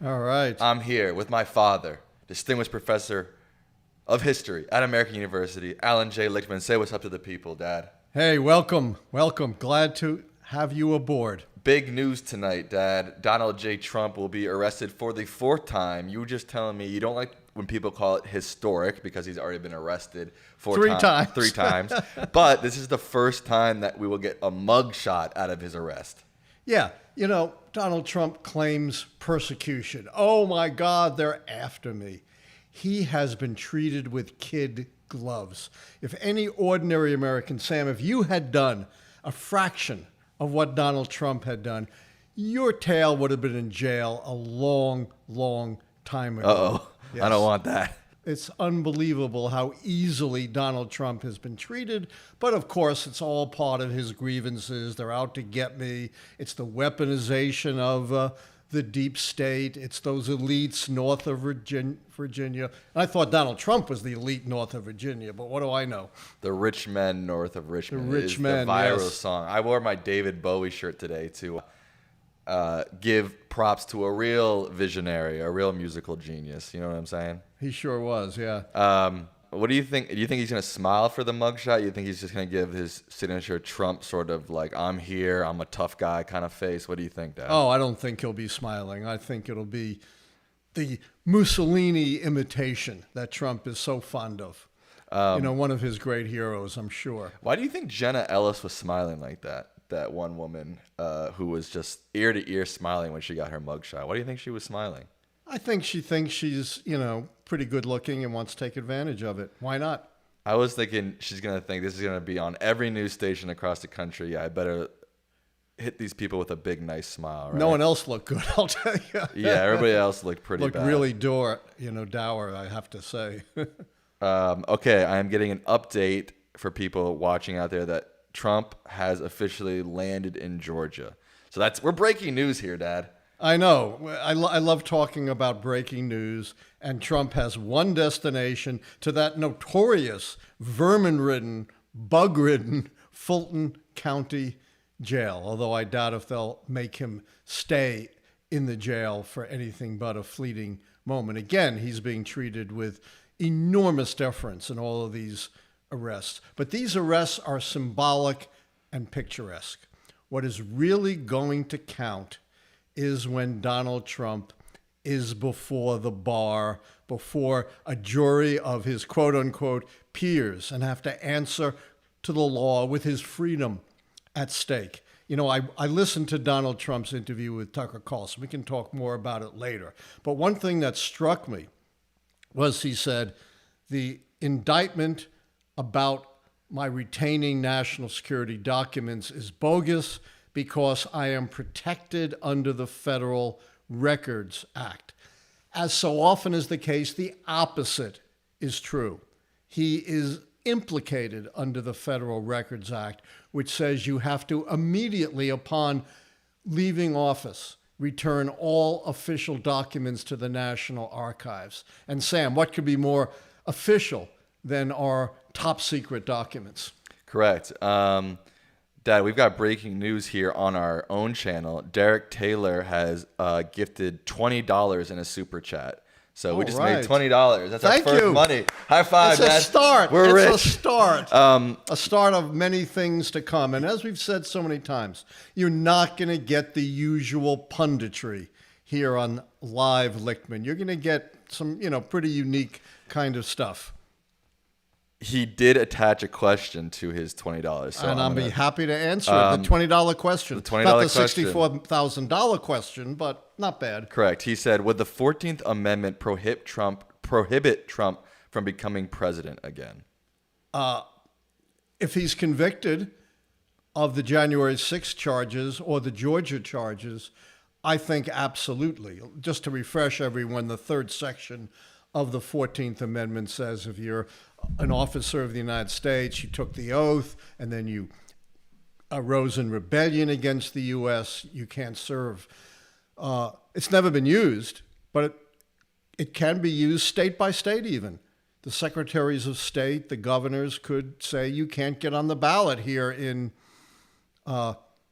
All right. I'm here with my father, distinguished professor of history at American University, Allan J. Lichtman. Say what's up to the people, Dad. Hey, welcome. Welcome. Glad to have you aboard. Big news tonight, Dad. Donald J. Trump will be arrested for the fourth time. You were just telling me you don't like when people call it historic because he's already been arrested three times. Three times. But this is the first time that we will get a mugshot out of his arrest. Yeah. You know, Donald Trump claims persecution. Oh, my God, they're after me. He has been treated with kid gloves. If any ordinary American, Sam, if you had done a fraction of what Donald Trump had done, your tail would have been in jail a long, long time ago. Uh-oh. Yes. I don't want that. It's unbelievable how easily Donald Trump has been treated. But of course, it's all part of his grievances. They're out to get me. It's the weaponization of the deep state. It's those elites north of Virginia. I thought Donald Trump was the elite north of Virginia, but what do I know? The rich men north of Richmond. The rich men, the viral yes. song. I wore my David Bowie shirt today to give props to a real visionary, a real musical genius. You know what I'm saying? He sure was, yeah. What do you think? Do you think he's going to smile for the mugshot? You think he's just going to give his signature Trump sort of like, I'm here, I'm a tough guy kind of face? What do you think, Dad? Oh, I don't think he'll be smiling. I think it'll be the Mussolini imitation that Trump is so fond of. One of his great heroes, I'm sure. Why do you think Jenna Ellis was smiling like that? That one woman who was just ear to ear smiling when she got her mugshot. Why do you think she was smiling? I think she thinks she's, pretty good looking and wants to take advantage of it. Why not? I was thinking she's going to think this is going to be on every news station across the country. Yeah, I better hit these people with a big, nice smile. Right? No one else looked good, I'll tell you. Yeah, everybody else looked pretty bad. Looked really dour, I have to say. Okay, I am getting an update for people watching out there that Trump has officially landed in Georgia. So we're breaking news here, Dad. I know. I love talking about breaking news, and Trump has one destination to that notorious vermin-ridden, bug-ridden Fulton County jail, although I doubt if they'll make him stay in the jail for anything but a fleeting moment. Again, he's being treated with enormous deference in all of these arrests. But these arrests are symbolic and picturesque. What is really going to count is when Donald Trump is before the bar, before a jury of his quote-unquote peers, and have to answer to the law with his freedom at stake. I listened to Donald Trump's interview with Tucker Carlson. We can talk more about it later. But one thing that struck me was he said, the indictment about my retaining national security documents is bogus because I am protected under the Federal Records Act. As so often is the case, the opposite is true. He is implicated under the Federal Records Act, which says you have to immediately, upon leaving office, return all official documents to the National Archives. And Sam, what could be more official than our top secret documents? Correct. Dad, we've got breaking news here on our own channel. Derek Taylor has gifted $20 in a super chat. So we just made $20. That's Thank our first you. money. High five, It's Dad. a start. We're It's rich. a start. A start of many things to come. And as we've said so many times, you're not going to get the usual punditry here on Live Lichtman. You're going to get some, pretty unique kind of stuff. He did attach a question to his $20. So And I'll be happy to answer the $20 question. The $20 Not the question. $64,000 question, but not bad. Correct. He said, would the 14th Amendment prohibit Trump from becoming president again? If he's convicted of the January 6th charges or the Georgia charges, I think absolutely. Just to refresh everyone, the third section of the 14th Amendment says if you're an officer of the United States, you took the oath, and then you arose in rebellion against the U.S., you can't serve. It's never been used, but it can be used state by state even. The secretaries of state, the governors could say you can't get on the ballot here in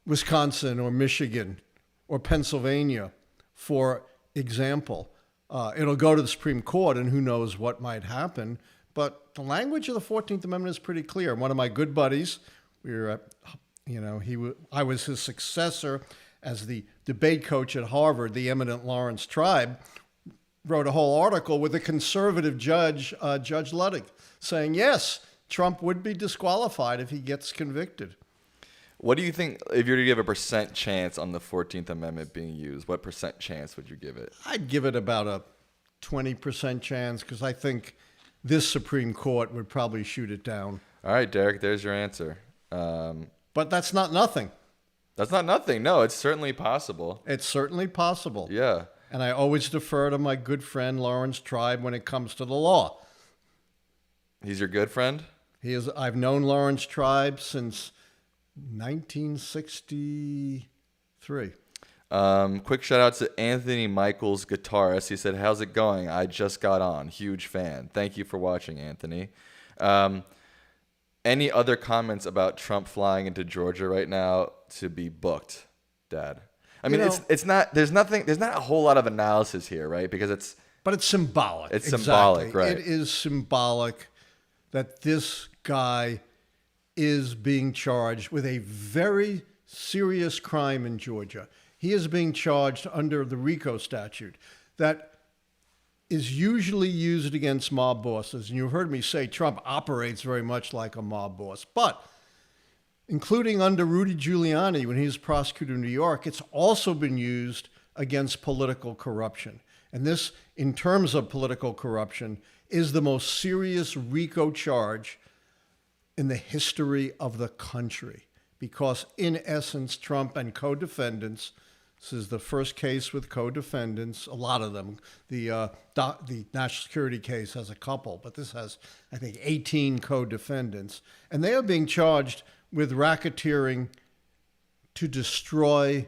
Wisconsin or Michigan or Pennsylvania for example. It'll go to the Supreme Court, and who knows what might happen. But the language of the 14th Amendment is pretty clear. One of my good buddies, I was his successor as the debate coach at Harvard, the eminent Lawrence Tribe, wrote a whole article with a conservative judge, Judge Ludwig, saying, yes, Trump would be disqualified if he gets convicted. What do you think, if you were to give a percent chance on the 14th Amendment being used, what percent chance would you give it? I'd give it about a 20% chance because I think this Supreme Court would probably shoot it down. All right, Derek, there's your answer. But that's not nothing. That's not nothing. No, it's certainly possible. It's certainly possible. Yeah. And I always defer to my good friend Lawrence Tribe when it comes to the law. He's your good friend? I've known Lawrence Tribe since 1963. Quick shout out to Anthony Michaels, guitarist. He said, how's it going? I just got on. Huge fan. Thank you for watching, Anthony. Any other comments about Trump flying into Georgia right now to be booked, Dad? I mean, it's not, there's not a whole lot of analysis here, right? Because but it's symbolic. It's symbolic, right? It is symbolic that this guy is being charged with a very serious crime in Georgia. He is being charged under the RICO statute that is usually used against mob bosses. And you've heard me say Trump operates very much like a mob boss. But including under Rudy Giuliani when he was prosecutor in New York, it's also been used against political corruption. And this, in terms of political corruption, is the most serious RICO charge in the history of the country. Because in essence, Trump and co-defendants, this is the first case with co-defendants, a lot of them. The national security case has a couple, but this has, I think, 18 co-defendants. And they are being charged with racketeering to destroy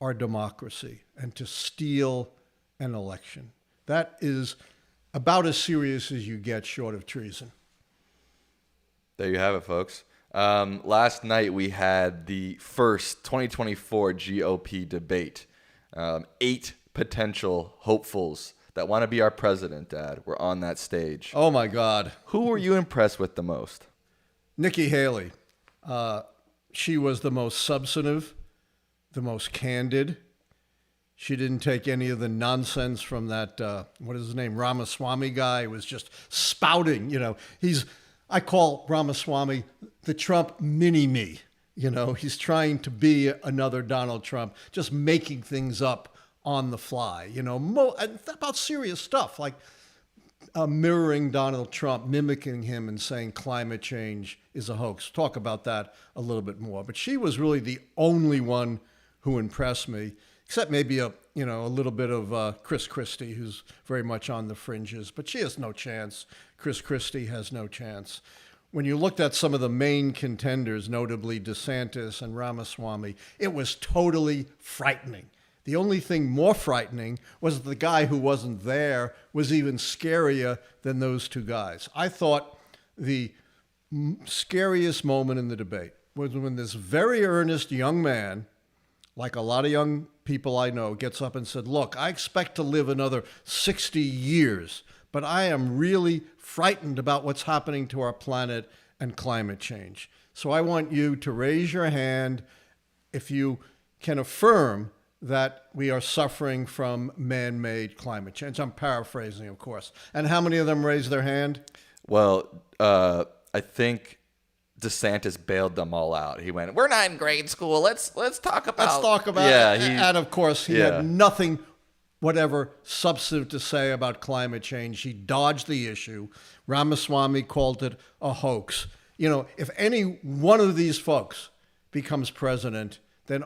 our democracy and to steal an election. That is about as serious as you get short of treason. There you have it, folks. Last night we had the first 2024 GOP debate. 8 potential hopefuls that want to be our president, Dad, were on that stage. Oh, my God. Who were you impressed with the most? Nikki Haley. She was the most substantive, the most candid. She didn't take any of the nonsense from that, what is his name, Ramaswamy guy who was just spouting, I call Ramaswamy the Trump mini-me. He's trying to be another Donald Trump, just making things up on the fly, about serious stuff like mirroring Donald Trump, mimicking him and saying climate change is a hoax. Talk about that a little bit more. But she was really the only one who impressed me, except maybe a little bit of Chris Christie, who's very much on the fringes. But she has no chance. Chris Christie has no chance. When you looked at some of the main contenders, notably DeSantis and Ramaswamy, it was totally frightening. The only thing more frightening was the guy who wasn't there was even scarier than those two guys. I thought the scariest moment in the debate was when this very earnest young man, like a lot of young people I know, gets up and said, look, I expect to live another 60 years, but I am really frightened about what's happening to our planet and climate change. So I want you to raise your hand if you can affirm that we are suffering from man-made climate change. I'm paraphrasing, of course. And how many of them raised their hand? Well, I think DeSantis bailed them all out. He went, "We're not in grade school. Let's talk about." Let's talk about. Yeah, it. And of course, he had nothing, whatever substantive to say about climate change. He dodged the issue. Ramaswamy called it a hoax. If any one of these folks becomes president, then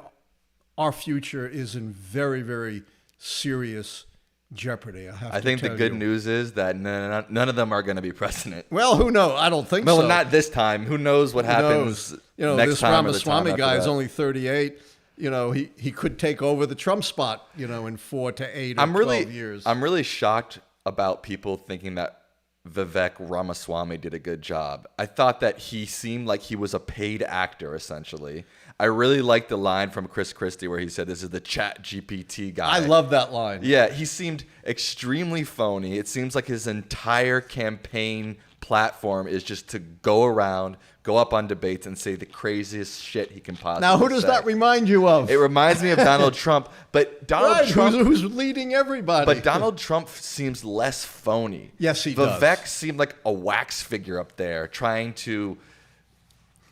our future is in very, very serious jeopardy. I think the good news is that none of them are going to be president. Well, who knows? I don't think so. No, not this time. Who knows what happens next this time? Ramaswamy guy is only 38. He could take over the Trump spot, in 4 to 8 or 12 years. I'm really shocked about people thinking that Vivek Ramaswamy did a good job. I thought that he seemed like he was a paid actor, essentially. I really liked the line from Chris Christie where he said, "This is the Chat GPT guy." I love that line. Yeah, he seemed extremely phony. It seems like his entire campaign platform is just to go around, go up on debates, and say the craziest shit he can possibly say. Now, who does that remind you of? It reminds me of Donald Trump, but Donald Trump, who's leading everybody. but Donald Trump seems less phony. Yes, he does. Vivek seemed like a wax figure up there, trying to,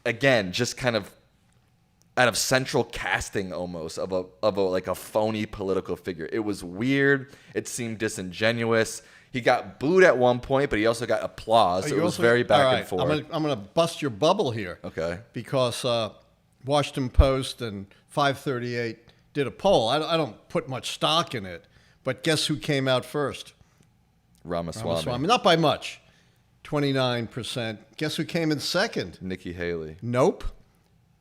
again, just kind of out of central casting almost of a like a phony political figure. It was weird. It seemed disingenuous. He got booed at one point, but he also got applause. So it was very back and forth. I'm going to bust your bubble here. Okay. Because Washington Post and 538 did a poll. I don't put much stock in it, but guess who came out first? Ramaswamy. Not by much. 29%. Guess who came in second? Nikki Haley. Nope.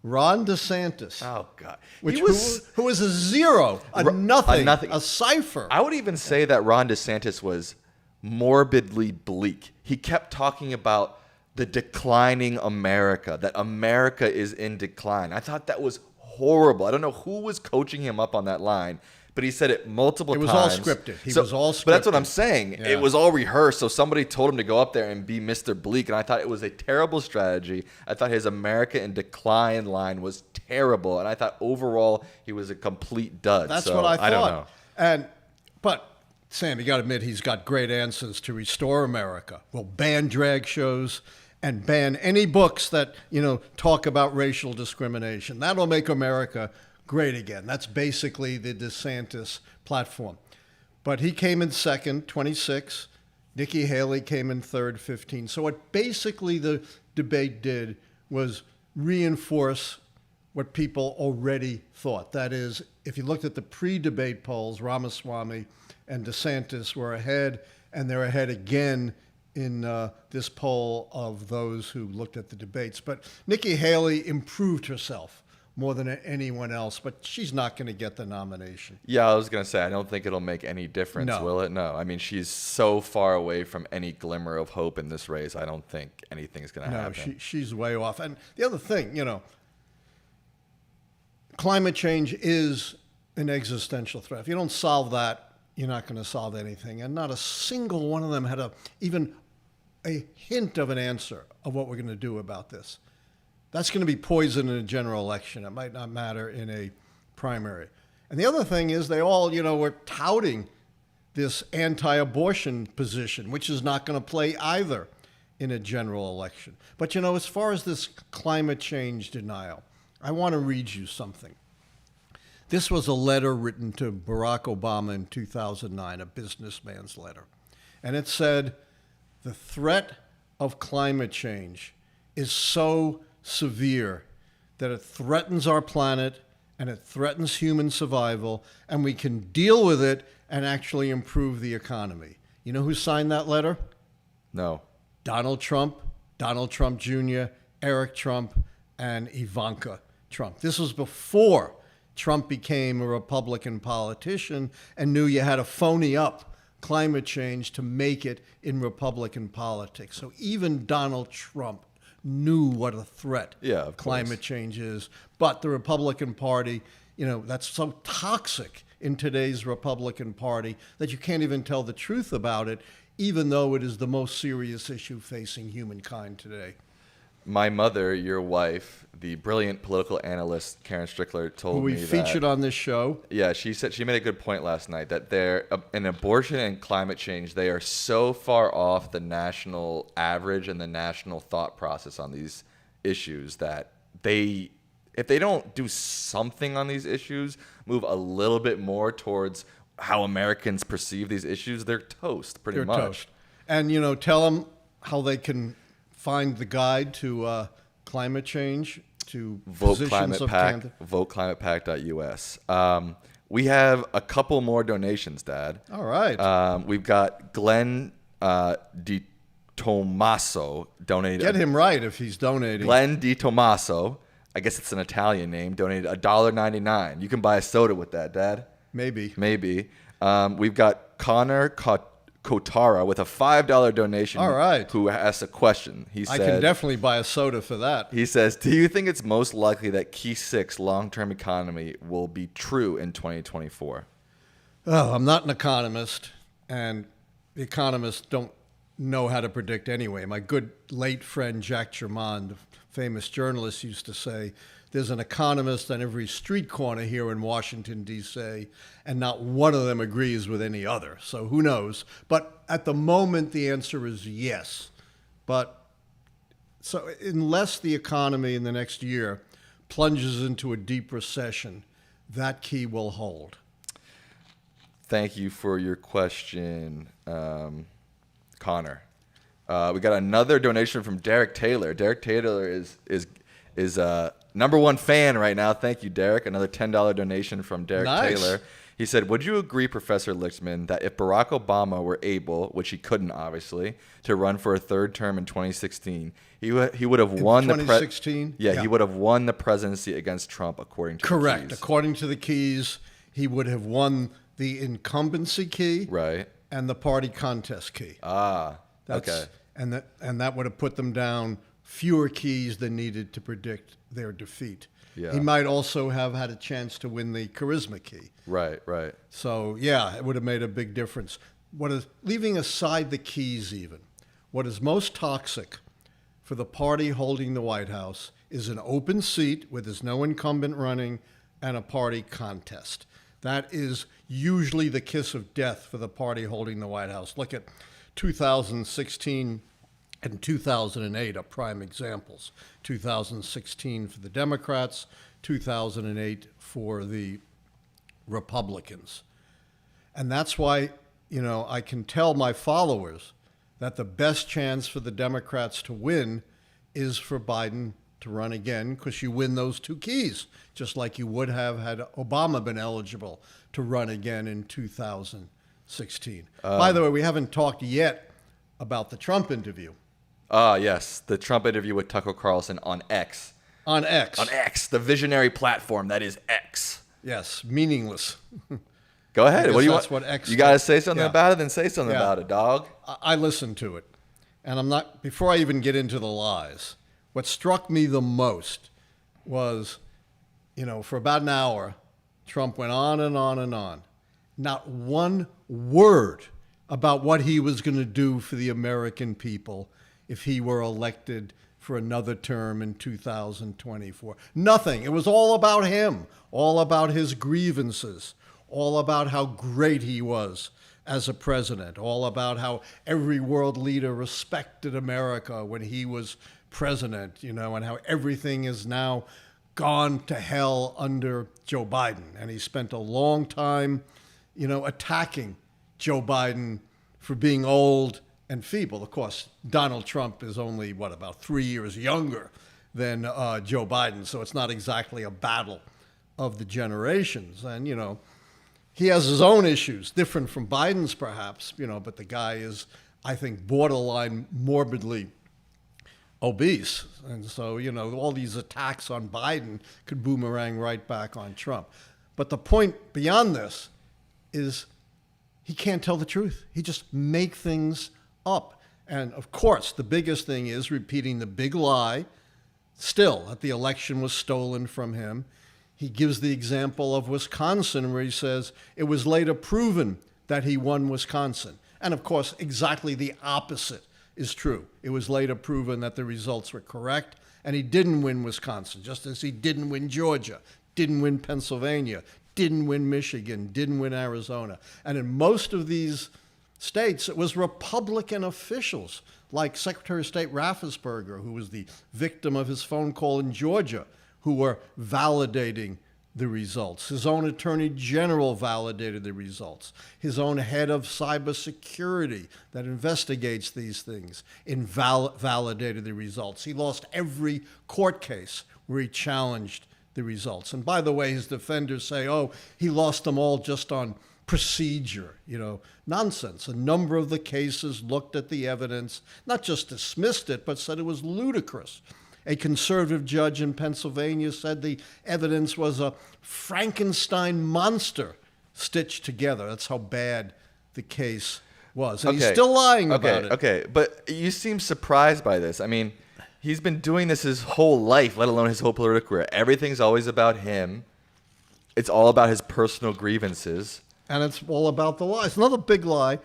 Ron DeSantis. Oh, God. Who was a zero, a nothing, a cipher. I would even say that Ron DeSantis was morbidly bleak. He kept talking about the declining America, that America is in decline. I thought that was horrible. I don't know who was coaching him up on that line, but he said it multiple times. It was all scripted. He was all scripted. But that's what I'm saying. Yeah. It was all rehearsed, so somebody told him to go up there and be Mr. Bleak, and I thought it was a terrible strategy. I thought his America in decline line was terrible, and I thought overall he was a complete dud. That's what I thought. I don't know. But Sam, you got to admit he's got great answers to restore America. We'll ban drag shows and ban any books that, talk about racial discrimination. That'll make America great again. That's basically the DeSantis platform. But he came in second, 26. Nikki Haley came in third, 15. So what basically the debate did was reinforce what people already thought. That is, if you looked at the pre-debate polls, Ramaswamy and DeSantis were ahead, and they're ahead again in this poll of those who looked at the debates. But Nikki Haley improved herself more than anyone else, but she's not going to get the nomination. Yeah, I was going to say, I don't think it'll make any difference, No. will it? No. I mean, she's so far away from any glimmer of hope in this race, I don't think anything's going to happen. No, she's way off. And the other thing, climate change is an existential threat. If you don't solve that, you're not going to solve anything. And not a single one of them had even a hint of an answer of what we're going to do about this. That's going to be poison in a general election. It might not matter in a primary. And the other thing is they all, were touting this anti-abortion position, which is not going to play either in a general election. But, as far as this climate change denial, I want to read you something. This was a letter written to Barack Obama in 2009, a businessman's letter. And it said, the threat of climate change is so severe that it threatens our planet and it threatens human survival, and we can deal with it and actually improve the economy. You know who signed that letter? No. Donald Trump Jr., Eric Trump, and Ivanka Trump. This was before Trump became a Republican politician and knew you had to phony up climate change to make it in Republican politics. So even Donald Trump knew what a threat climate change is. But the Republican Party, that's so toxic in today's Republican Party that you can't even tell the truth about it, even though it is the most serious issue facing humankind today. My mother, your wife, the brilliant political analyst Karen Strickler, told me that... Who we featured on this show. Yeah, she said she made a good point last night that in abortion and climate change, they are so far off the national average and the national thought process on these issues that if they don't do something on these issues, move a little bit more towards how Americans perceive these issues, they're toast, pretty much. Toast. And, tell them how they can find the guide to climate change, to VoteClimatePact.us. We have a couple more donations, Dad. All right. We've got Glenn Di Tommaso donated. Get him right if he's donating. Glenn Di Tommaso, I guess it's an Italian name, donated $1.99. You can buy a soda with that, Dad. Maybe. We've got Connor Kotara with a $5 donation. All right. Who asked a question. He said, I can definitely buy a soda for that. He says, do you think it's most likely that Key 6 long-term economy will be true in 2024? Oh, I'm not an economist, and the economists don't know how to predict anyway. My good late friend Jack Germond, famous journalist, used to say, there's an economist on every street corner here in Washington, D.C., and not one of them agrees with any other. So who knows? But at the moment, the answer is yes. But so unless the economy in the next year plunges into a deep recession, that key will hold. Thank you for your question, Connor. We got another donation from Derek Taylor. Derek Taylor is number one fan right now. Thank you, Derek. Another $10 donation from Derek Taylor. He said, would you agree, Professor Lichtman, that if Barack Obama were able, which he couldn't obviously, to run for a third term in 2016, he would have won 2016? He would have won the presidency against Trump, according to Correct. the keys. According to the keys, he would have won the incumbency key, right, and the party contest key. Okay. And that would have put them down fewer keys than needed to predict their defeat. Yeah. He might also have had a chance to win the charisma key. Right. So, yeah, it would have made a big difference. Leaving aside the keys even, what is most toxic for the party holding the White House is an open seat where there's no incumbent running and a party contest. That is usually the kiss of death for the party holding the White House. Look at 2016 and 2008 are prime examples. 2016 for the Democrats, 2008 for the Republicans. And that's why, I can tell my followers that the best chance for the Democrats to win is for Biden to run again, because you win those two keys, just like you would have had Obama been eligible to run again in 2016. By the way, we haven't talked yet about the Trump interview. Yes, the Trump interview with Tucker Carlson on X. On X. On X, the visionary platform that is X. Yes, meaningless. Go ahead. What do you want? What X you got to say something about it, then say something about it, dog. I listened to it. And before I even get into the lies, what struck me the most was, for about an hour, Trump went on and on and on. Not one word about what he was going to do for the American people if he were elected for another term in 2024. Nothing. It was all about him, all about his grievances, all about how great he was as a president, all about how every world leader respected America when he was president, and how everything is now gone to hell under Joe Biden. And he spent a long time, attacking Joe Biden for being old and feeble. Of course, Donald Trump is only, about 3 years younger than Joe Biden, so it's not exactly a battle of the generations. And, he has his own issues, different from Biden's perhaps, but the guy is, I think, borderline morbidly obese. And so, all these attacks on Biden could boomerang right back on Trump. But the point beyond this is he can't tell the truth. He just make things up. And of course, the biggest thing is repeating the big lie, still, that the election was stolen from him. He gives the example of Wisconsin, where he says it was later proven that he won Wisconsin. And of course, exactly the opposite is true. It was later proven that the results were correct, and he didn't win Wisconsin, just as he didn't win Georgia, didn't win Pennsylvania, didn't win Michigan, didn't win Arizona. And in most of these states, it was Republican officials, like Secretary of State Raffensperger, who was the victim of his phone call in Georgia, who were validating the results. His own attorney general validated the results. His own head of cybersecurity that investigates these things validated the results. He lost every court case where he challenged the results. And by the way, his defenders say, he lost them all just on procedure, nonsense. A number of the cases looked at the evidence, not just dismissed it, but said it was ludicrous. A conservative judge in Pennsylvania said the evidence was a Frankenstein monster stitched together. That's how bad the case was. And he's still lying about it. Okay, but you seem surprised by this. I mean, he's been doing this his whole life, let alone his whole political career. Everything's always about him. It's all about his personal grievances. And it's all about the lies. Another big lie.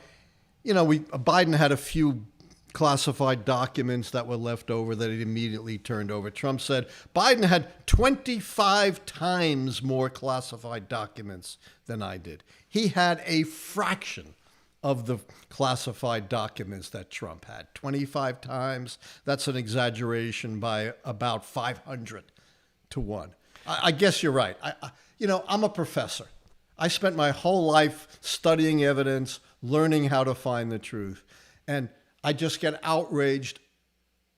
You know, Biden had a few classified documents that were left over that he immediately turned over. Trump said Biden had 25 times more classified documents than I did. He had a fraction of the classified documents that Trump had. 25 times. That's an exaggeration by about 500 to 1. I guess you're right. I'm a professor. I spent my whole life studying evidence, learning how to find the truth. And I just get outraged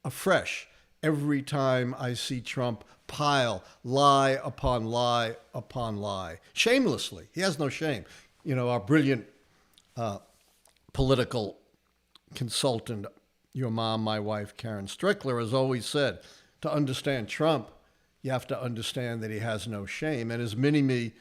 afresh every time I see Trump pile lie upon lie upon lie. Shamelessly. He has no shame. You know, our brilliant political consultant, your mom, my wife, Karen Strickler, has always said, to understand Trump, you have to understand that he has no shame. And his mini-me,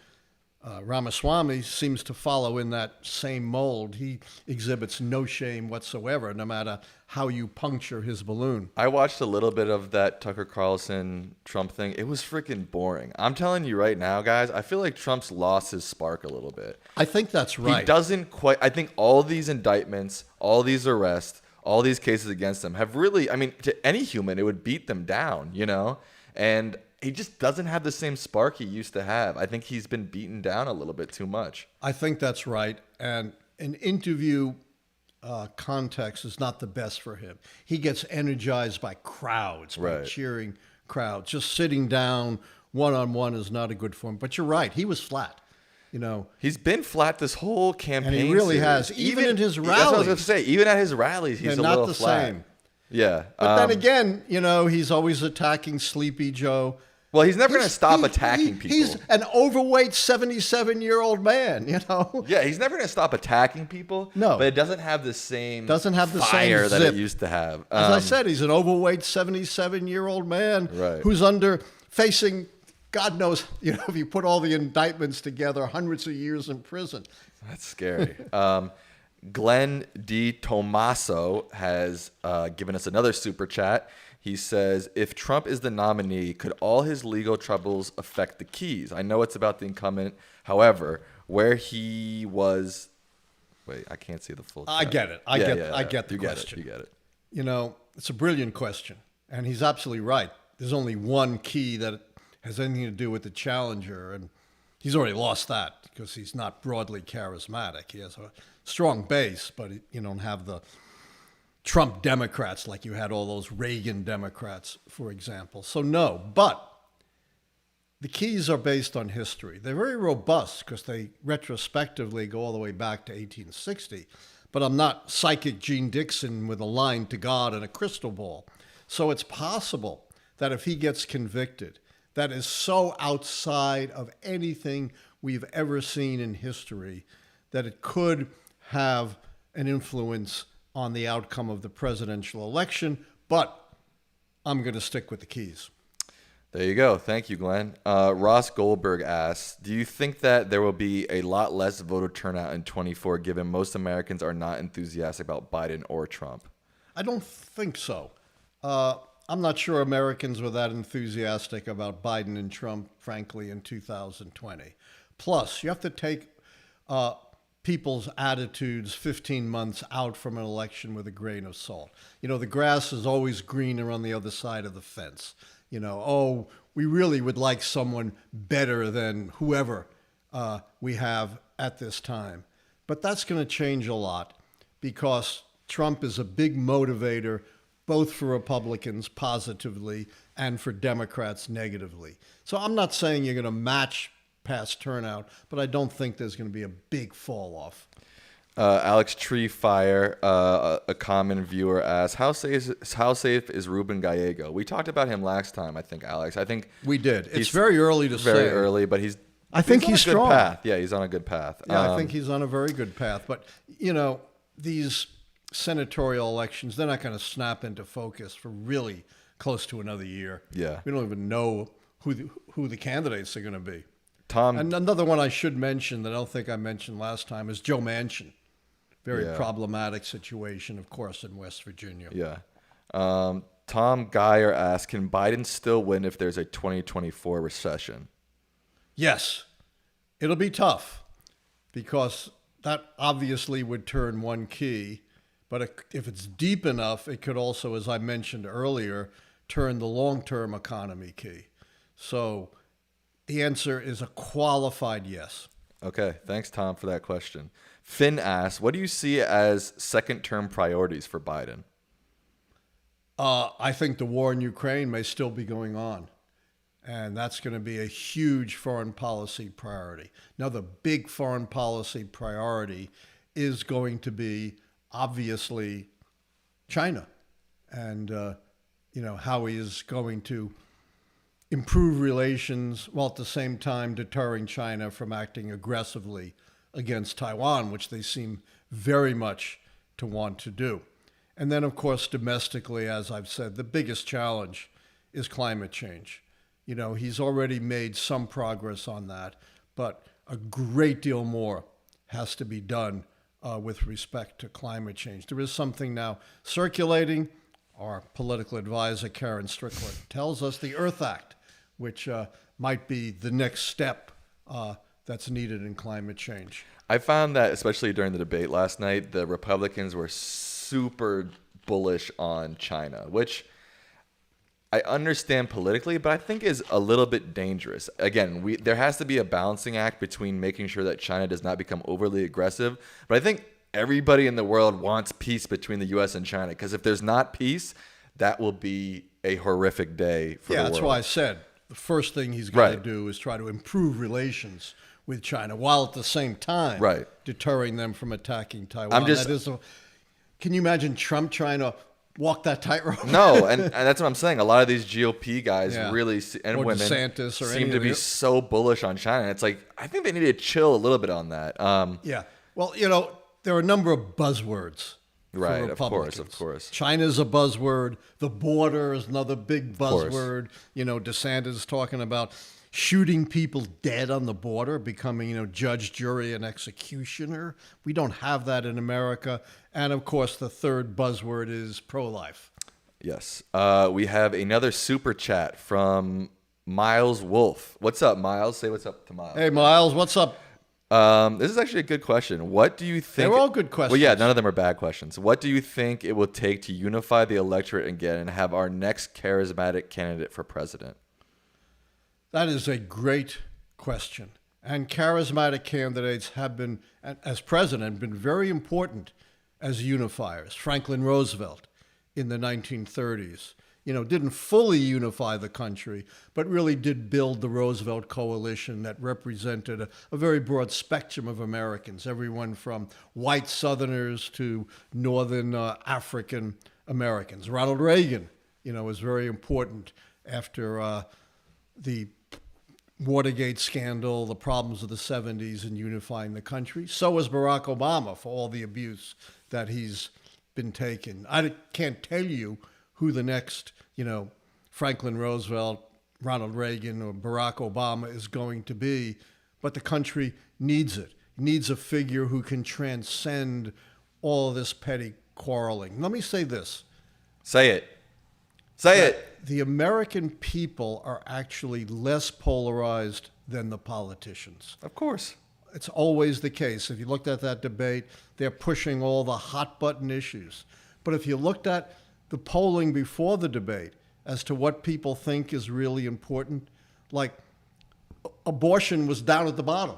Ramaswamy, seems to follow in that same mold. He exhibits no shame whatsoever, no matter how you puncture his balloon. I watched a little bit of that Tucker Carlson Trump thing. It was freaking boring. I'm telling you right now, guys, I feel like Trump's lost his spark a little bit. I think that's right. He doesn't quite. I think all these indictments, all these arrests, all these cases against him have really, I mean, to any human, it would beat them down, you know? And he just doesn't have the same spark he used to have. I think he's been beaten down a little bit too much. I think that's right. And an interview context is not the best for him. He gets energized by crowds, by cheering crowds. Just sitting down one-on-one is not a good form. But you're right. He was flat. You know, he's been flat this whole campaign. And he really has. Even in his rallies. That's what I was going to say. Even at his rallies, he's a little not the flat. same. Yeah. But then again, you know, he's always attacking Sleepy Joe. Well, he's never going to stop attacking people. He's an overweight 77-year-old man, you know? Yeah, he's never going to stop attacking people. No. But it doesn't have the same fire that it used to have. As I said, he's an overweight 77-year-old man right. who's facing, God knows, you know, if you put all the indictments together, hundreds of years in prison. That's scary. Glenn D. Tomaso has given us another super chat. He says, if Trump is the nominee, could all his legal troubles affect the keys? I know it's about the incumbent. However, where he was... Wait, I can't see the full chat. I get it. I get the question. You get it. You know, it's a brilliant question. And he's absolutely right. There's only one key that has anything to do with the challenger. And he's already lost that because he's not broadly charismatic. He has a strong base, but you don't have the Trump Democrats like you had all those Reagan Democrats, for example. So no, but the keys are based on history. They're very robust because they retrospectively go all the way back to 1860. But I'm not psychic Gene Dixon with a line to God and a crystal ball. So it's possible that if he gets convicted, that is so outside of anything we've ever seen in history that it could have an influence on the outcome of the presidential election, but I'm going to stick with the keys. There you go. Thank you, Glenn. Ross Goldberg asks, do you think that there will be a lot less voter turnout in 24 given most Americans are not enthusiastic about Biden or Trump? I don't think so. I'm not sure Americans were that enthusiastic about Biden and Trump, frankly, in 2020. Plus, you have to take people's attitudes 15 months out from an election with a grain of salt. You know, the grass is always greener on the other side of the fence. You know, oh, we really would like someone better than whoever we have at this time. But that's going to change a lot because Trump is a big motivator both for Republicans positively and for Democrats negatively. So I'm not saying you're going to match past turnout, but I don't think there's going to be a big fall off. Alex Treefire, a common viewer, asks, how safe is Ruben Gallego? We talked about him last time, I think, Alex. I think we did. It's very early to say. Very early, but I think he's on a strong. Good path. Yeah, he's on a good path. Yeah, I think he's on a very good path. But, you know, these senatorial elections, they're not going to snap into focus for really close to another year. Yeah. We don't even know who the candidates are going to be. Tom. And another one I should mention that I don't think I mentioned last time is Joe Manchin. very problematic situation, of course, in West Virginia. Yeah. Tom Geyer asks, can Biden still win if there's a 2024 recession? Yes. It'll be tough because that obviously would turn one key. But if it's deep enough, it could also, as I mentioned earlier, turn the long-term economy key. So the answer is a qualified yes. Okay, thanks, Tom, for that question. Finn asks, what do you see as second-term priorities for Biden? I think the war in Ukraine may still be going on, and that's going to be a huge foreign policy priority. Another big foreign policy priority is going to be, obviously, China, and how he is going to improve relations while at the same time deterring China from acting aggressively against Taiwan, which they seem very much to want to do. And then, of course, domestically, as I've said, the biggest challenge is climate change. He's already made some progress on that, but a great deal more has to be done with respect to climate change. There is something now circulating. Our political advisor, Karen Strickland, tells us the Earth Act, which might be the next step that's needed in climate change. I found that, especially during the debate last night, the Republicans were super bullish on China, which I understand politically, but I think is a little bit dangerous. Again, there has to be a balancing act between making sure that China does not become overly aggressive. But I think everybody in the world wants peace between the U.S. and China, because if there's not peace, that will be a horrific day for the world. That's why I said the first thing he's got to do is try to improve relations with China, while at the same time deterring them from attacking Taiwan. Can you imagine Trump trying to walk that tightrope? No, and that's what I'm saying. A lot of these GOP guys really, and or women, DeSantis or seem to be so bullish on China. It's like, I think they need to chill a little bit on that. Well, there are a number of buzzwords for Republicans. Of course. China's a buzzword. The border is another big buzzword. DeSantis is talking about shooting people dead on the border, becoming, judge, jury, and executioner. We don't have that in America. And, of course, the third buzzword is pro-life. Yes. We have another super chat from Miles Wolf. What's up, Miles? Say what's up to Miles. Hey, Miles, what's up? This is actually a good question. What do you think? They're all good questions. Well, yeah, none of them are bad questions. What do you think it will take to unify the electorate again and have our next charismatic candidate for president? That is a great question. And charismatic candidates have been, as president, been very important as unifiers. Franklin Roosevelt in the 1930s, didn't fully unify the country, but really did build the Roosevelt coalition that represented a very broad spectrum of Americans, everyone from white Southerners to Northern African Americans. Ronald Reagan, was very important after the Watergate scandal, the problems of the 70s in unifying the country. So was Barack Obama for all the abuse that he's been taking. I can't tell you who the next, Franklin Roosevelt, Ronald Reagan, or Barack Obama is going to be, but the country needs it. It needs a figure who can transcend all of this petty quarreling. Let me say this. Say it. Say it. The American people are actually less polarized than the politicians. Of course. It's always the case. If you looked at that debate, they're pushing all the hot button issues. But if you looked at the polling before the debate as to what people think is really important, like abortion was down at the bottom,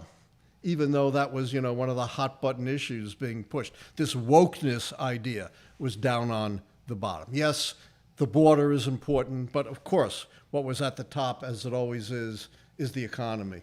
even though that was, one of the hot button issues being pushed. This wokeness idea was down on the bottom. Yes, the border is important, but of course, what was at the top, as it always is the economy.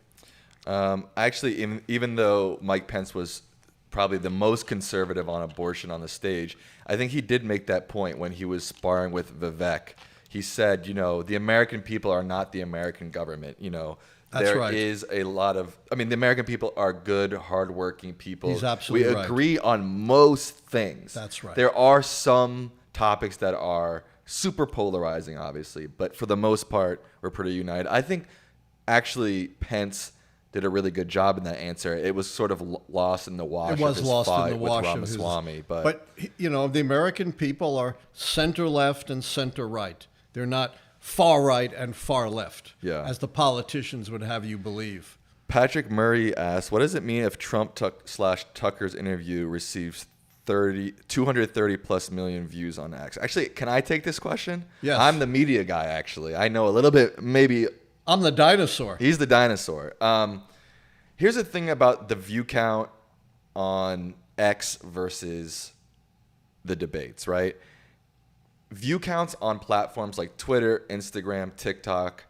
Actually, even though Mike Pence was probably the most conservative on abortion on the stage, I think he did make that point when he was sparring with Vivek. He said, the American people are not the American government. There is a lot of, the American people are good, hardworking people. He's absolutely right. We agree on most things. That's right. There are some topics that are super polarizing, obviously, but for the most part, we're pretty united. I think actually Pence did a really good job in that answer. It was sort of lost in the wash. It was of his lost fight in the wash with of his. Ramaswamy, but the American people are center left and center right. They're not far right and far left, as the politicians would have you believe. Patrick Murray asks, what does it mean if Trump / Tucker's interview receives 230 plus million views on X? Actually, can I take this question? Yes. I'm the media guy, actually. I know a little bit, maybe. I'm the dinosaur. He's the dinosaur. Here's the thing about the view count on X versus the debates, right? View counts on platforms like Twitter, Instagram, TikTok,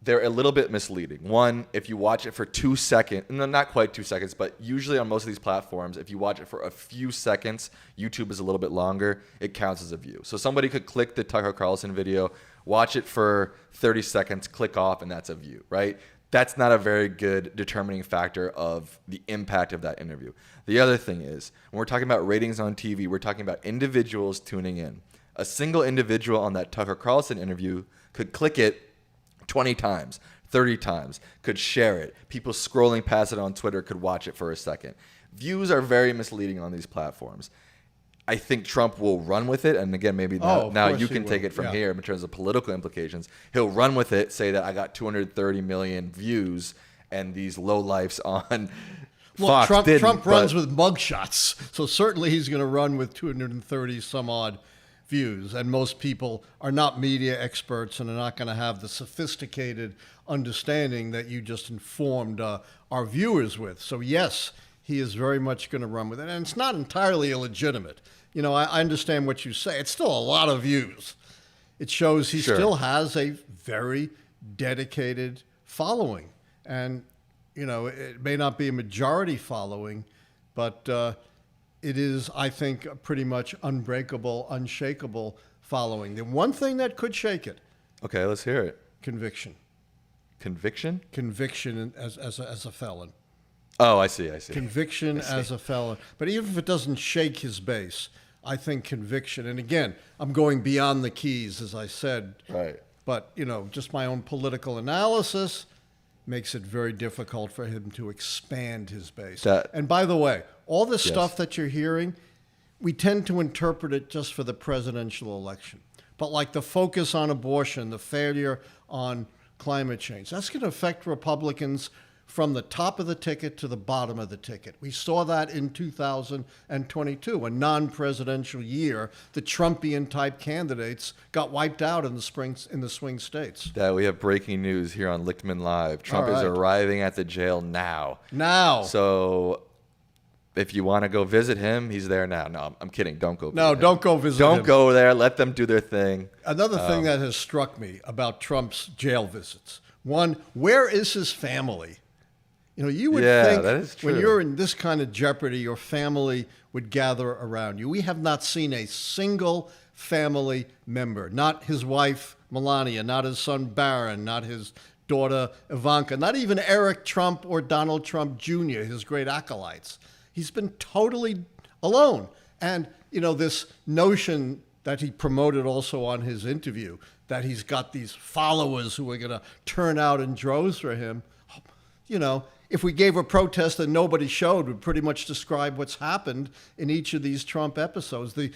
they're a little bit misleading. One, if you watch it for 2 seconds, no, not quite 2 seconds, but usually on most of these platforms, if you watch it for a few seconds, YouTube is a little bit longer, it counts as a view. So somebody could click the Tucker Carlson video, watch it for 30 seconds, click off, and that's a view, right? That's not a very good determining factor of the impact of that interview. The other thing is, when we're talking about ratings on TV, we're talking about individuals tuning in. A single individual on that Tucker Carlson interview could click it 20 times, 30 times, could share it. People scrolling past it on Twitter could watch it for a second. Views are very misleading on these platforms. I think Trump will run with it. And again, maybe now you can take it from here in terms of political implications. He'll run with it, say that I got 230 million views and these lowlifes on Fox didn't. Trump runs with mugshots. So certainly he's going to run with 230 some odd views, and most people are not media experts and are not going to have the sophisticated understanding that you just informed our viewers with. So yes, he is very much going to run with it, and it's not entirely illegitimate. I understand what you say. It's still a lot of views. It shows he still has a very dedicated following, and it may not be a majority following, but it is, I think, a pretty much unbreakable, unshakable following. The one thing that could shake it. Okay, let's hear it. Conviction. Conviction? Conviction as a felon. Oh, I see. Conviction as a felon. But even if it doesn't shake his base, I think conviction, and again, I'm going beyond the keys, as I said. Right. But, just my own political analysis makes it very difficult for him to expand his base. And by the way, all this stuff that you're hearing, we tend to interpret it just for the presidential election. But like the focus on abortion, the failure on climate change, that's going to affect Republicans from the top of the ticket to the bottom of the ticket. We saw that in 2022, a non-presidential year. The Trumpian-type candidates got wiped out in the swing states. Dad, we have breaking news here on Lichtman Live. Trump is arriving at the jail now. So if you want to go visit him, he's there now. No, I'm kidding. Don't go visit him. Don't go visit him. Don't go there. Let them do their thing. Another thing that has struck me about Trump's jail visits. One, where is his family? You would think that is true. When you're in this kind of jeopardy, your family would gather around you. We have not seen a single family member, not his wife, Melania, not his son, Barron, not his daughter, Ivanka, not even Eric Trump or Donald Trump Jr., his great acolytes. He's been totally alone. And, this notion that he promoted also on his interview, that he's got these followers who are going to turn out in droves for him, if we gave a protest that nobody showed, would pretty much describe what's happened in each of these Trump episodes. The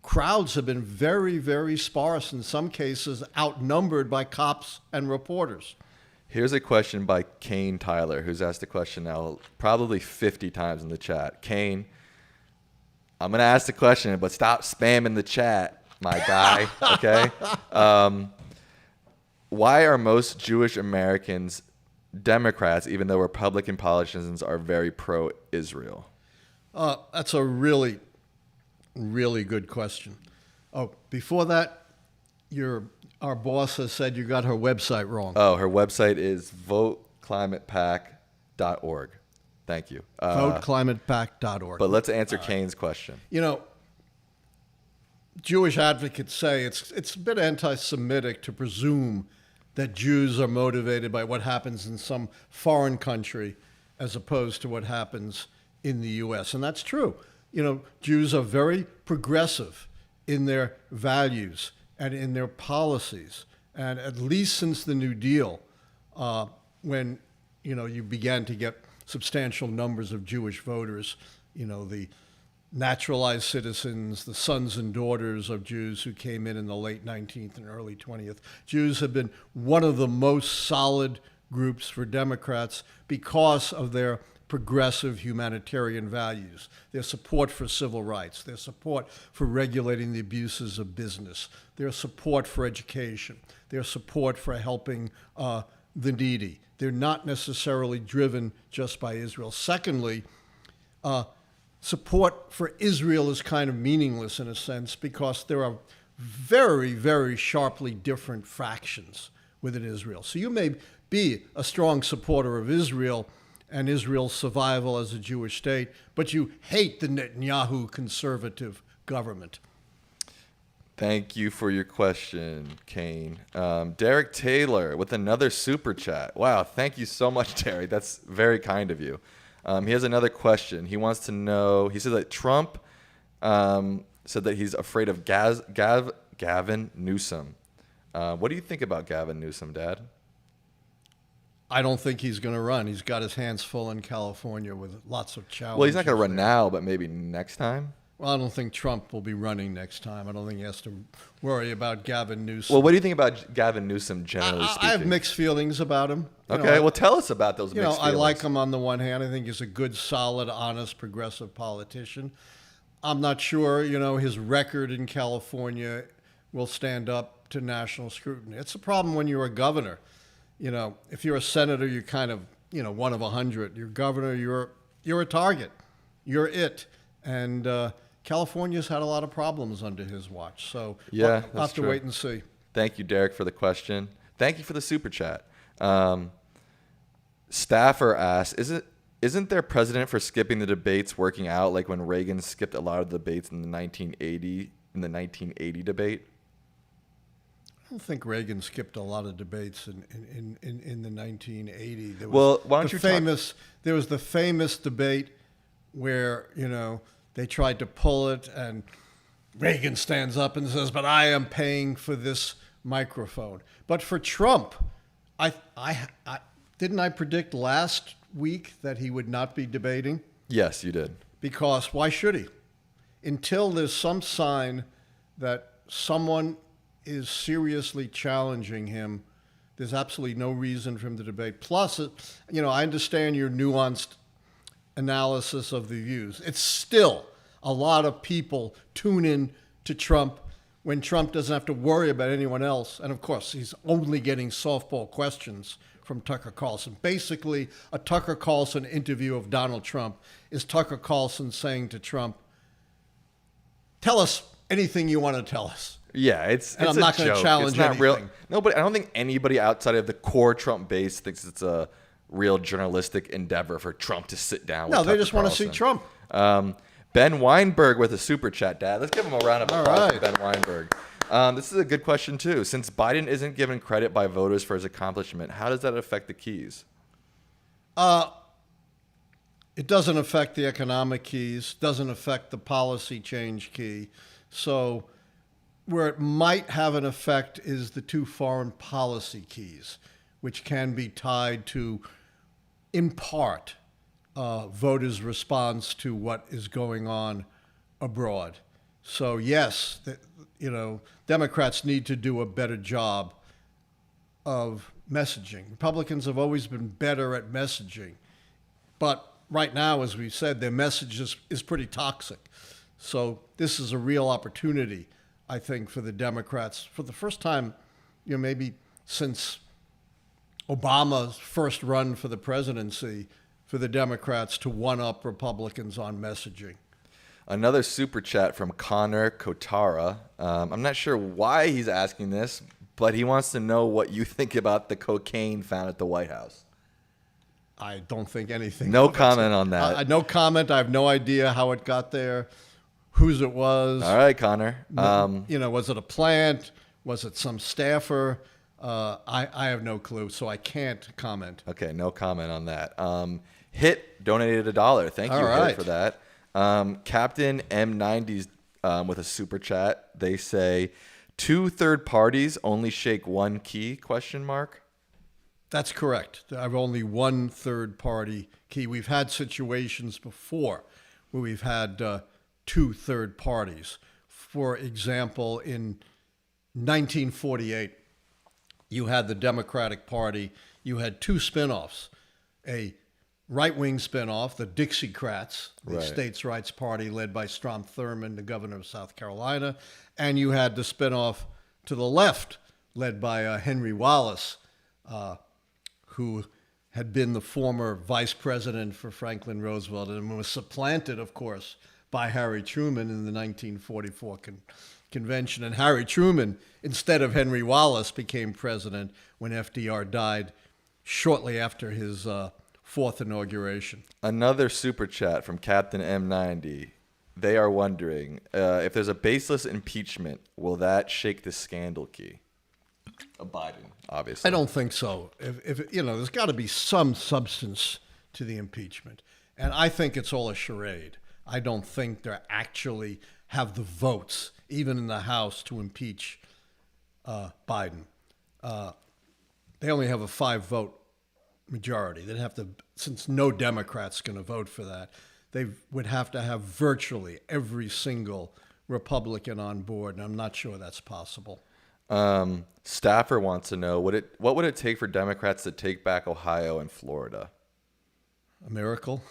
crowds have been very, very sparse, in some cases outnumbered by cops and reporters. Here's a question by Kane Tyler, who's asked the question now probably 50 times in the chat. Kane, I'm going to ask the question, but stop spamming the chat, my guy, okay? Why are most Jewish Americans Democrats, even though Republican politicians are very pro-Israel? That's a really, really good question. Oh, before that, our boss has said you got her website wrong. Oh, her website is voteclimatepac.org. Thank you. Voteclimatepac.org. But let's answer Kane's question. Jewish advocates say it's a bit anti-Semitic to presume that Jews are motivated by what happens in some foreign country as opposed to what happens in the U.S. And that's true. Jews are very progressive in their values and in their policies. And at least since the New Deal, when you began to get substantial numbers of Jewish voters, the naturalized citizens, the sons and daughters of Jews who came in the late 19th and early 20th. Jews have been one of the most solid groups for Democrats because of their progressive humanitarian values, their support for civil rights, their support for regulating the abuses of business, their support for education, their support for helping the needy. They're not necessarily driven just by Israel. Secondly, support for Israel is kind of meaningless in a sense because there are very, very sharply different factions within Israel. So you may be a strong supporter of Israel and Israel's survival as a Jewish state, but you hate the Netanyahu conservative government. Thank you for your question, Kane. Derek Taylor with another super chat. Wow, thank you so much, Derek. That's very kind of you. He has another question. He wants to know, he said that Trump said that he's afraid of Gavin Newsom. What do you think about Gavin Newsom, Dad? I don't think he's going to run. He's got his hands full in California with lots of challenges. Well, he's not going to run now, but maybe next time? Well, I don't think Trump will be running next time. I don't think he has to worry about Gavin Newsom. Well, what do you think about Gavin Newsom, generally speaking? I have mixed feelings about him. Okay, well, tell us about those mixed feelings. I like him on the one hand. I think he's a good, solid, honest, progressive politician. I'm not sure, his record in California will stand up to national scrutiny. It's a problem when you're a governor. If you're a senator, you're kind of, one of 100. You're governor, you're a target. You're it. And California's had a lot of problems under his watch. So yeah, we'll have to wait and see. Thank you, Derek, for the question. Thank you for the super chat. Staffer asks, isn't there precedent for skipping the debates working out like when Reagan skipped a lot of debates in the 1980 debate? I don't think Reagan skipped a lot of debates in the 1980. There was well, why don't you There was the famous debate where, they tried to pull it and Reagan stands up and says, but I am paying for this microphone. But for Trump, didn't I predict last week that he would not be debating? Yes, you did. Because why should he? Until there's some sign that someone is seriously challenging him, there's absolutely no reason for him to debate. Plus, I understand your nuanced analysis of the views. It's still a lot of people tune in to Trump when Trump doesn't have to worry about anyone else. And of course, he's only getting softball questions from Tucker Carlson. Basically, a Tucker Carlson interview of Donald Trump is Tucker Carlson saying to Trump, tell us anything you want to tell us. Yeah, it's I'm a not going to joke. challenge it's not anything. Real. No, but I don't think anybody outside of the core Trump base thinks it's a real journalistic endeavor for Trump to sit down with No, they Tucker just want to see Carlson. Trump. Ben Weinberg with a super chat, Dad. Let's give him a round of applause All for Ben Weinberg. This is a good question, too. Since Biden isn't given credit by voters for his accomplishment, how does that affect the keys? It doesn't affect the economic keys, doesn't affect the policy change key. So where it might have an effect is the two foreign policy keys, which can be tied to, in part, voters' response to what is going on abroad. So yes, Democrats need to do a better job of messaging. Republicans have always been better at messaging, but right now, as we said, their message is pretty toxic. So this is a real opportunity, I think, for the Democrats, for the first time, maybe since Obama's first run for the presidency, for the Democrats to one-up Republicans on messaging. Another super chat from Connor Kotara. I'm not sure why he's asking this, but he wants to know what you think about the cocaine found at the White House. I don't think anything. No comment on that. No comment. I have no idea how it got there, whose it was. All right, Connor. Was it a plant? Was it some staffer? I have no clue, so I can't comment. Okay, no comment on that. Hit donated $1. Thank you, Hit, for that. Captain M90's with a super chat. They say, 2 third parties only shake one key, question mark? That's correct. I have only one third-party key. We've had situations before where we've had two third parties. For example, in 1948, you had the Democratic Party. You had two spinoffs, a right-wing spinoff, the Dixiecrats, the States' Rights Party led by Strom Thurmond, the governor of South Carolina, and you had the spinoff to the left led by Henry Wallace, who had been the former vice president for Franklin Roosevelt and was supplanted, of course, by Harry Truman in the 1944 convention. And Harry Truman, instead of Henry Wallace, became president when FDR died shortly after his fourth inauguration. Another super chat from Captain M90. They are wondering if there's a baseless impeachment, will that shake the scandal key? Biden, obviously. I don't think so. If there's got to be some substance to the impeachment, and I think it's all a charade. I don't think they actually have the votes, even in the House, to impeach Biden. They only have a 5-vote majority. They'd have to, since no Democrat's going to vote for that, they would have to have virtually every single Republican on board, and I'm not sure that's possible. Staffer wants to know what would it take for Democrats to take back Ohio and Florida? A miracle.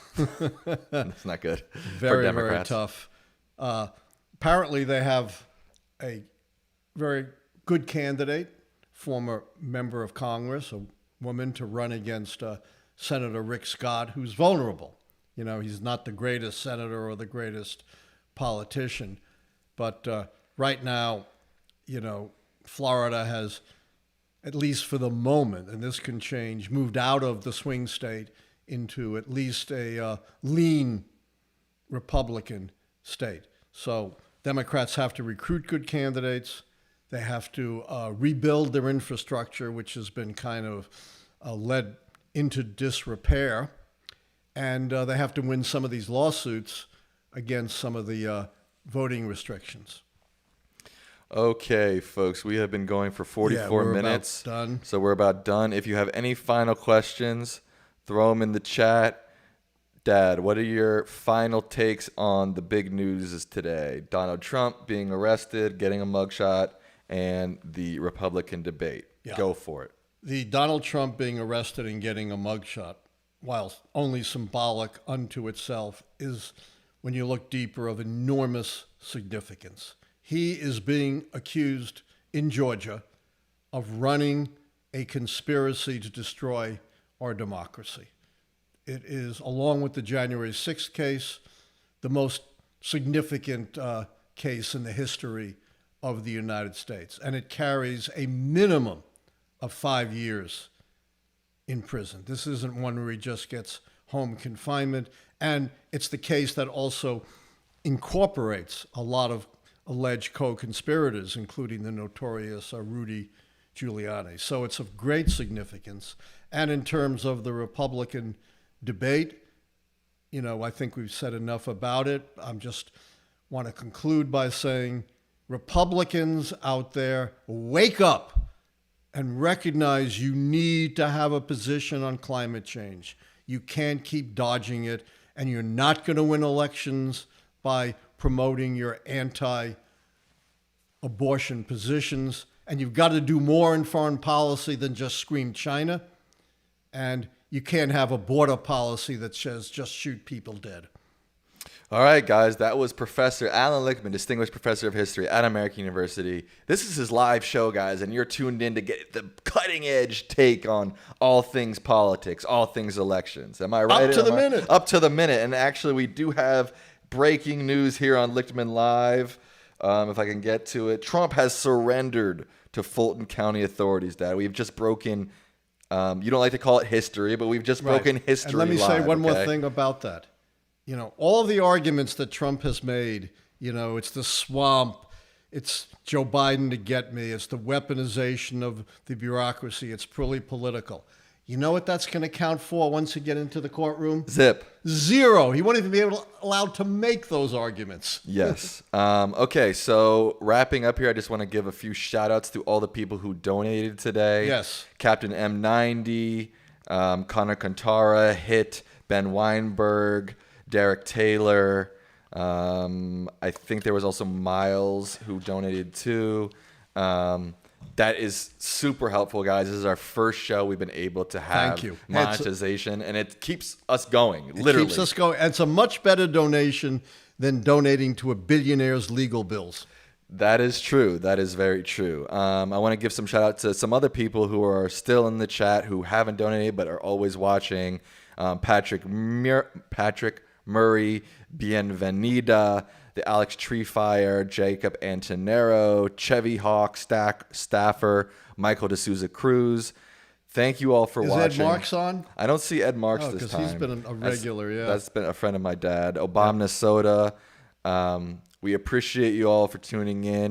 That's not good. Very, very tough. Apparently, they have a very good candidate, former member of Congress, a woman, to run against Senator Rick Scott, who's vulnerable. He's not the greatest senator or the greatest politician, but right now, Florida has, at least for the moment, and this can change, moved out of the swing state into at least a lean Republican state. So Democrats have to recruit good candidates. They have to rebuild their infrastructure, which has been kind of led into disrepair. And they have to win some of these lawsuits against some of the voting restrictions. Okay, folks, we have been going for 44 minutes. About done. So we're about done. If you have any final questions, throw them in the chat. Dad, what are your final takes on the big news today? Donald Trump being arrested, getting a mugshot, and the Republican debate. Yeah. Go for it. The Donald Trump being arrested and getting a mugshot, while only symbolic unto itself, is, when you look deeper, of enormous significance. He is being accused in Georgia of running a conspiracy to destroy our democracy. It is, along with the January 6th case, the most significant case in the history of the United States. And it carries a minimum of 5 years in prison. This isn't one where he just gets home confinement. And it's the case that also incorporates a lot of alleged co-conspirators, including the notorious Rudy Giuliani. So it's of great significance. And in terms of the Republican debate, I think we've said enough about it. I just want to conclude by saying, Republicans out there, wake up and recognize you need to have a position on climate change. You can't keep dodging it, and you're not going to win elections by promoting your anti-abortion positions. And you've got to do more in foreign policy than just scream China. And you can't have a border policy that says just shoot people dead. All right, guys, that was Professor Allan Lichtman, Distinguished Professor of History at American University. This is his live show, guys, and you're tuned in to get the cutting-edge take on all things politics, all things elections. Am I right? Up to the minute. Up to the minute. And actually, we do have breaking news here on Lichtman Live, if I can get to it. Trump has surrendered to Fulton County authorities, Dad. We've just broken, you don't like to call it history, but we've just broken history. And let me say one more thing about that. All the arguments that Trump has made, it's the swamp, it's Joe Biden to get me, it's the weaponization of the bureaucracy, it's purely political. You know what that's going to count for once you get into the courtroom? Zip. 0. He won't even be allowed to make those arguments. Yes. Okay, so wrapping up here, I just want to give a few shout outs to all the people who donated today. Yes. Captain M90, Connor Cantara, Hit, Ben Weinberg, Derek Taylor. I think there was also Miles who donated too. That is super helpful, guys. This is our first show we've been able to have monetization, and it keeps us going, literally. It keeps us going. And it's a much better donation than donating to a billionaire's legal bills. That is true. That is very true. I want to give some shout out to some other people who are still in the chat who haven't donated but are always watching. Patrick Murray, Bienvenida, the Alex Treefire, Jacob Antonero, Chevy Hawk, Staffer, Michael D'Souza Cruz. Thank you all for watching. Is Ed Marks on? I don't see Ed Marks this time. Because he's been a regular, That's been a friend of my dad. Obama Soda. We appreciate you all for tuning in.